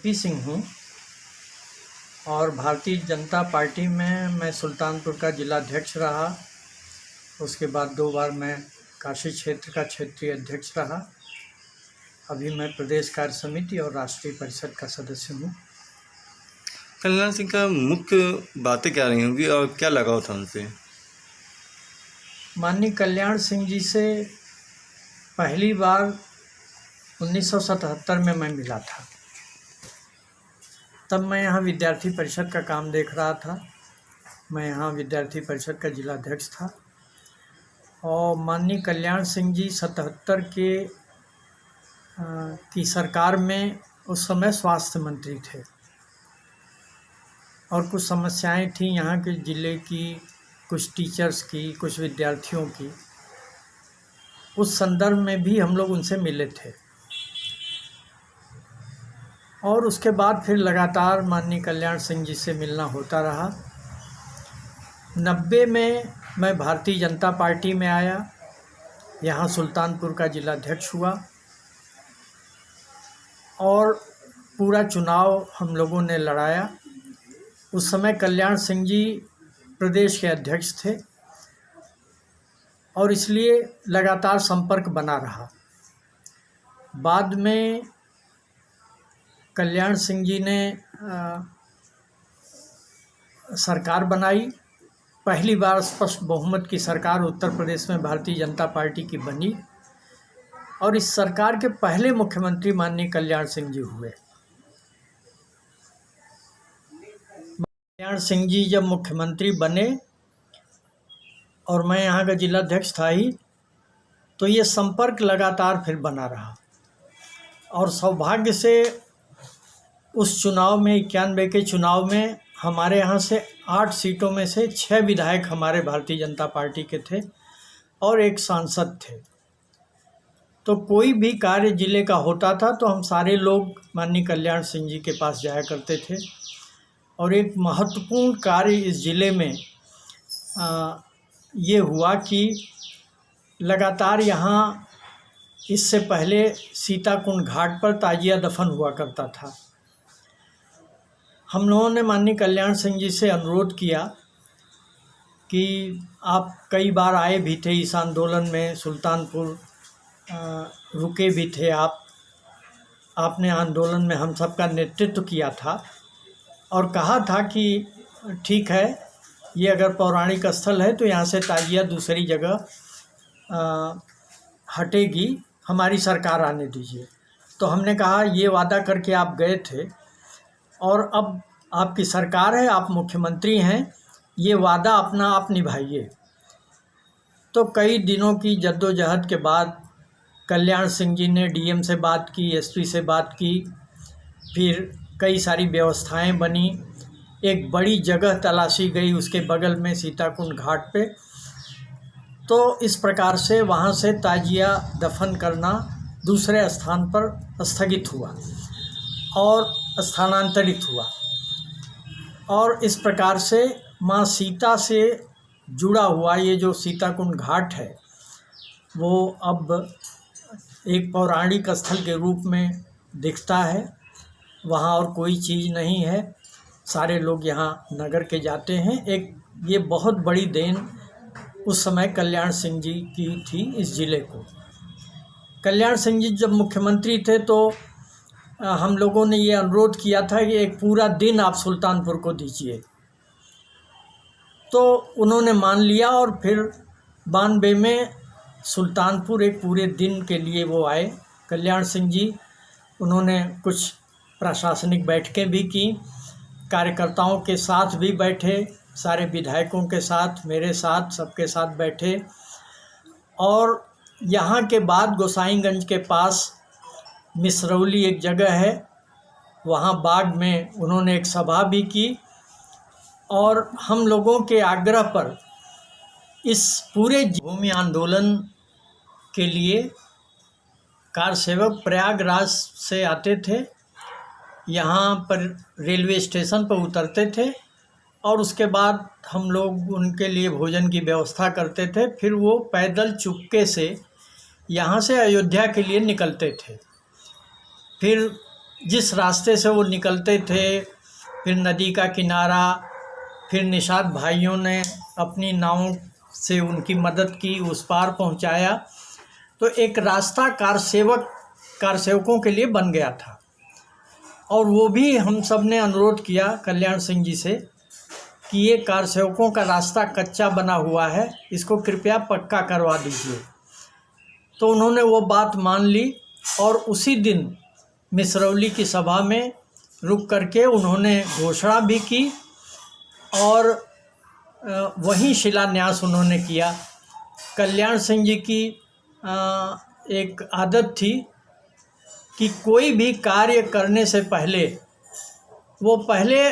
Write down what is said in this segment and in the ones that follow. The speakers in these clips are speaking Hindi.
पी सिंह हूँ और भारतीय जनता पार्टी में मैं सुल्तानपुर का जिलाध्यक्ष रहा। उसके बाद 2 बार मैं काशी क्षेत्र का क्षेत्रीय अध्यक्ष रहा। अभी मैं प्रदेश कार्य समिति और राष्ट्रीय परिषद का सदस्य हूँ। कल्याण सिंह का मुख्य बातें क्या रही होंगी और क्या लगाव था उनसे? माननीय कल्याण सिंह जी से पहली बार 1977 में मैं मिला था। तब मैं यहाँ विद्यार्थी परिषद का काम देख रहा था। मैं यहाँ विद्यार्थी परिषद का जिलाध्यक्ष था और माननीय कल्याण सिंह जी 77 की सरकार में उस समय स्वास्थ्य मंत्री थे और कुछ समस्याएं थी यहाँ के ज़िले की, कुछ टीचर्स की, कुछ विद्यार्थियों की। उस संदर्भ में भी हम लोग उनसे मिले थे और उसके बाद फिर लगातार माननीय कल्याण सिंह जी से मिलना होता रहा। 90 में मैं भारतीय जनता पार्टी में आया, यहाँ सुल्तानपुर का जिलाध्यक्ष हुआ और पूरा चुनाव हम लोगों ने लड़ाया। उस समय कल्याण सिंह जी प्रदेश के अध्यक्ष थे और इसलिए लगातार संपर्क बना रहा। बाद में कल्याण सिंह जी ने सरकार बनाई। पहली बार स्पष्ट बहुमत की सरकार उत्तर प्रदेश में भारतीय जनता पार्टी की बनी और इस सरकार के पहले मुख्यमंत्री माननीय कल्याण सिंह जी हुए। कल्याण सिंह जी जब मुख्यमंत्री बने और मैं यहाँ का जिलाध्यक्ष था ही, तो ये संपर्क लगातार फिर बना रहा और सौभाग्य से उस चुनाव में 91 के चुनाव में हमारे यहाँ से 8 सीटों में से 6 विधायक हमारे भारतीय जनता पार्टी के थे और 1 सांसद थे। तो कोई भी कार्य ज़िले का होता था तो हम सारे लोग माननीय कल्याण सिंह जी के पास जाया करते थे और एक महत्वपूर्ण कार्य इस ज़िले में ये हुआ कि लगातार यहाँ इससे पहले सीताकुंड घाट पर ताजिया दफन हुआ करता था। हम लोगों ने माननीय कल्याण सिंह जी से अनुरोध किया कि आप कई बार आए भी थे इस आंदोलन में, सुल्तानपुर रुके भी थे आपने आंदोलन में हम सब का नेतृत्व किया था और कहा था कि ठीक है, ये अगर पौराणिक स्थल है तो यहाँ से ताजिया दूसरी जगह हटेगी, हमारी सरकार आने दीजिए। तो हमने कहा ये वादा करके आप गए थे और अब आपकी सरकार है, आप मुख्यमंत्री हैं, ये वादा अपना आप निभाइए। तो कई दिनों की जद्दोजहद के बाद कल्याण सिंह जी ने डीएम से बात की, एसपी से बात की, फिर कई सारी व्यवस्थाएं बनी। एक बड़ी जगह तलाशी गई उसके बगल में सीताकुंड घाट पे। तो इस प्रकार से वहाँ से ताजिया दफन करना दूसरे स्थान पर स्थगित हुआ और स्थानांतरित हुआ और इस प्रकार से माँ सीता से जुड़ा हुआ ये जो सीताकुंड घाट है वो अब एक पौराणिक स्थल के रूप में दिखता है। वहाँ और कोई चीज़ नहीं है, सारे लोग यहाँ नगर के जाते हैं। एक ये बहुत बड़ी देन उस समय कल्याण सिंह जी की थी इस ज़िले को। कल्याण सिंह जी जब मुख्यमंत्री थे तो हम लोगों ने ये अनुरोध किया था कि एक पूरा दिन आप सुल्तानपुर को दीजिए, तो उन्होंने मान लिया और फिर 92 में सुल्तानपुर एक पूरे दिन के लिए वो आए कल्याण सिंह जी। उन्होंने कुछ प्रशासनिक बैठकें भी की, कार्यकर्ताओं के साथ भी बैठे, सारे विधायकों के साथ, मेरे साथ, सबके साथ बैठे और यहाँ के बाद गोसाईगंज के पास मिसरौली एक जगह है, वहाँ बाग में उन्होंने एक सभा भी की और हम लोगों के आग्रह पर इस पूरे भूमि आंदोलन के लिए कार सेवक प्रयागराज से आते थे, यहाँ पर रेलवे स्टेशन पर उतरते थे और उसके बाद हम लोग उनके लिए भोजन की व्यवस्था करते थे। फिर वो पैदल चुपके से यहाँ से अयोध्या के लिए निकलते थे। फिर जिस रास्ते से वो निकलते थे, फिर नदी का किनारा, फिर निषाद भाइयों ने अपनी नावों से उनकी मदद की, उस पार पहुंचाया। तो एक रास्ता कारसेवकों के लिए बन गया था। और वो भी हम सब ने अनुरोध किया कल्याण सिंह जी से कि ये कारसेवकों का रास्ता कच्चा बना हुआ है, इसको कृपया पक्का करवा दीजिए। तो उन्होंने वो बात मान ली और उसी दिन मिसरौली की सभा में रुक करके उन्होंने घोषणा भी की और वहीं शिलान्यास उन्होंने किया। कल्याण सिंह जी की एक आदत थी कि कोई भी कार्य करने से पहले वो पहले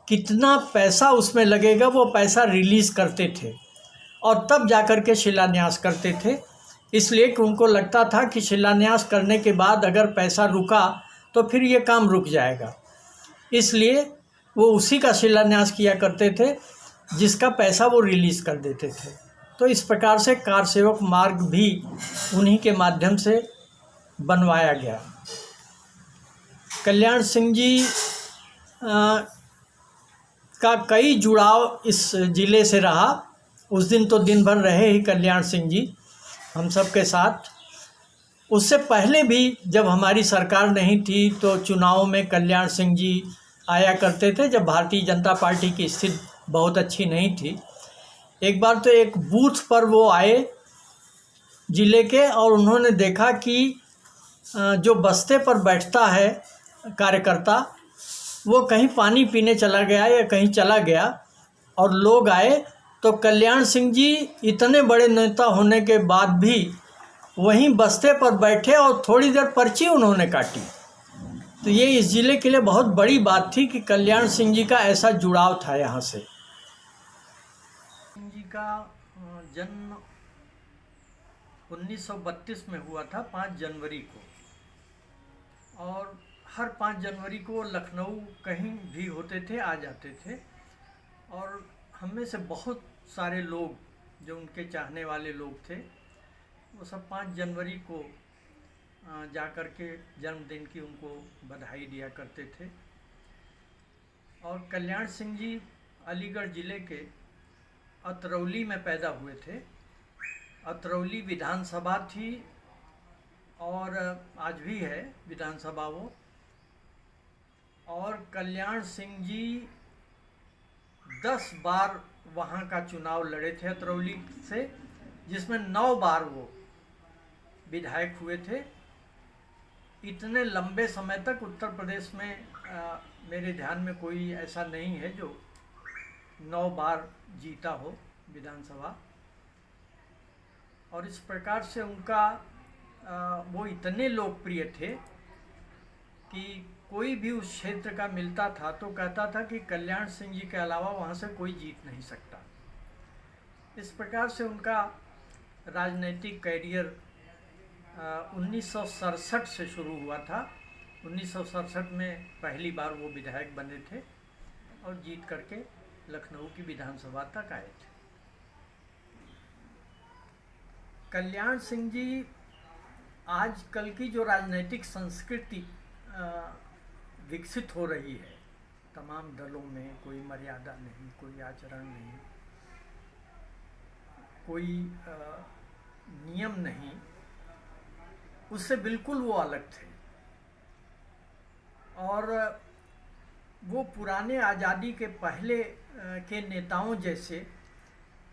कितना पैसा उसमें लगेगा वो पैसा रिलीज़ करते थे और तब जाकर के शिलान्यास करते थे। इसलिए कि उनको लगता था कि शिलान्यास करने के बाद अगर पैसा रुका तो फिर ये काम रुक जाएगा, इसलिए वो उसी का शिलान्यास किया करते थे जिसका पैसा वो रिलीज़ कर देते थे। तो इस प्रकार से कारसेवक मार्ग भी उन्हीं के माध्यम से बनवाया गया। कल्याण सिंह जी का कई जुड़ाव इस ज़िले से रहा। उस दिन तो दिन भर रहे ही कल्याण सिंह जी हम सब के साथ। उससे पहले भी जब हमारी सरकार नहीं थी तो चुनाव में कल्याण सिंह जी आया करते थे, जब भारतीय जनता पार्टी की स्थिति बहुत अच्छी नहीं थी। एक बार तो एक बूथ पर वो आए ज़िले के और उन्होंने देखा कि जो बस्ते पर बैठता है कार्यकर्ता वो कहीं पानी पीने चला गया या कहीं चला गया और लोग आए तो कल्याण सिंह जी इतने बड़े नेता होने के बाद भी वहीं बस्ते पर बैठे और थोड़ी देर पर्ची उन्होंने काटी। तो ये इस ज़िले के लिए बहुत बड़ी बात थी कि कल्याण सिंह जी का ऐसा जुड़ाव था यहाँ से। सिंह जी का जन्म 1932 में हुआ था 5 जनवरी को, और हर 5 जनवरी को लखनऊ कहीं भी होते थे, आ जाते थे। और हम में से बहुत सारे लोग जो उनके चाहने वाले लोग थे वो सब 5 जनवरी को जा कर के जन्मदिन की उनको बधाई दिया करते थे। और कल्याण सिंह जी अलीगढ़ ज़िले के अतरौली में पैदा हुए थे। अतरौली विधानसभा थी और आज भी है विधानसभा वो। और कल्याण सिंह जी 10 बार वहाँ का चुनाव लड़े थे अतरौली से, जिसमें 9 बार वो विधायक हुए थे। इतने लंबे समय तक उत्तर प्रदेश में मेरे ध्यान में कोई ऐसा नहीं है जो 9 बार जीता हो विधानसभा। और इस प्रकार से उनका वो इतने लोकप्रिय थे कि कोई भी उस क्षेत्र का मिलता था तो कहता था कि कल्याण सिंह जी के अलावा वहाँ से कोई जीत नहीं सकता। इस प्रकार से उनका राजनीतिक कैरियर 1967 से शुरू हुआ था। 1967 में पहली बार वो विधायक बने थे और जीत करके लखनऊ की विधानसभा तक आए थे। कल्याण सिंह जी आजकल की जो राजनीतिक संस्कृति विकसित हो रही है तमाम दलों में, कोई मर्यादा नहीं, कोई आचरण नहीं, कोई नियम नहीं, उससे बिल्कुल वो अलग थे। और वो पुराने आज़ादी के पहले के नेताओं जैसे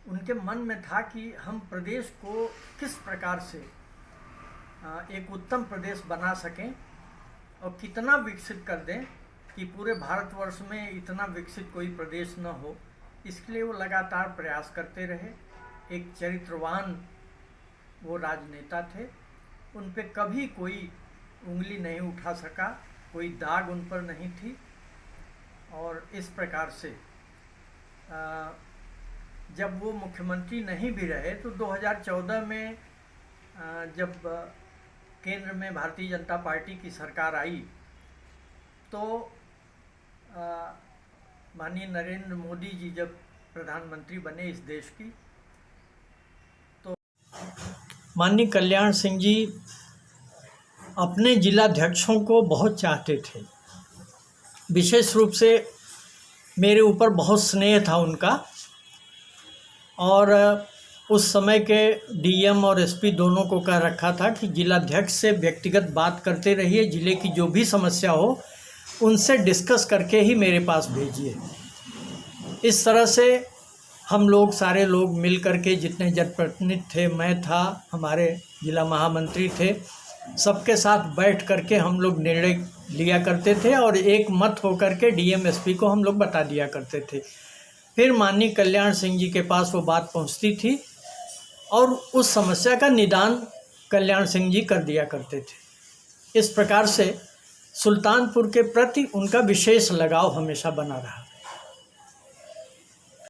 उनके मन में था कि हम प्रदेश को किस प्रकार से एक उत्तम प्रदेश बना सकें और कितना विकसित कर दें कि पूरे भारतवर्ष में इतना विकसित कोई प्रदेश न हो। इसके लिए वो लगातार प्रयास करते रहे। एक चरित्रवान वो राजनेता थे। उन पे कभी कोई उंगली नहीं उठा सका, कोई दाग उन पर नहीं थी। और इस प्रकार से जब वो मुख्यमंत्री नहीं भी रहे तो 2014 में जब केंद्र में भारतीय जनता पार्टी की सरकार आई तो माननीय नरेंद्र मोदी जी जब प्रधानमंत्री बने इस देश की, तो माननीय कल्याण सिंह जी अपने जिलाध्यक्षों को बहुत चाहते थे। विशेष रूप से मेरे ऊपर बहुत स्नेह था उनका, और उस समय के डीएम और एसपी दोनों को कह रखा था कि जिलाध्यक्ष से व्यक्तिगत बात करते रहिए, ज़िले की जो भी समस्या हो उनसे डिस्कस करके ही मेरे पास भेजिए। इस तरह से हम लोग सारे लोग मिल करके, जितने जनप्रतिनिधि थे, मैं था, हमारे जिला महामंत्री थे, सबके साथ बैठ करके हम लोग निर्णय लिया करते थे और एक मत होकर के डीएम एसपी को हम लोग बता दिया करते थे। फिर माननीय कल्याण सिंह जी के पास वो बात पहुंचती थी और उस समस्या का निदान कल्याण सिंह जी कर दिया करते थे। इस प्रकार से सुल्तानपुर के प्रति उनका विशेष लगाव हमेशा बना रहा।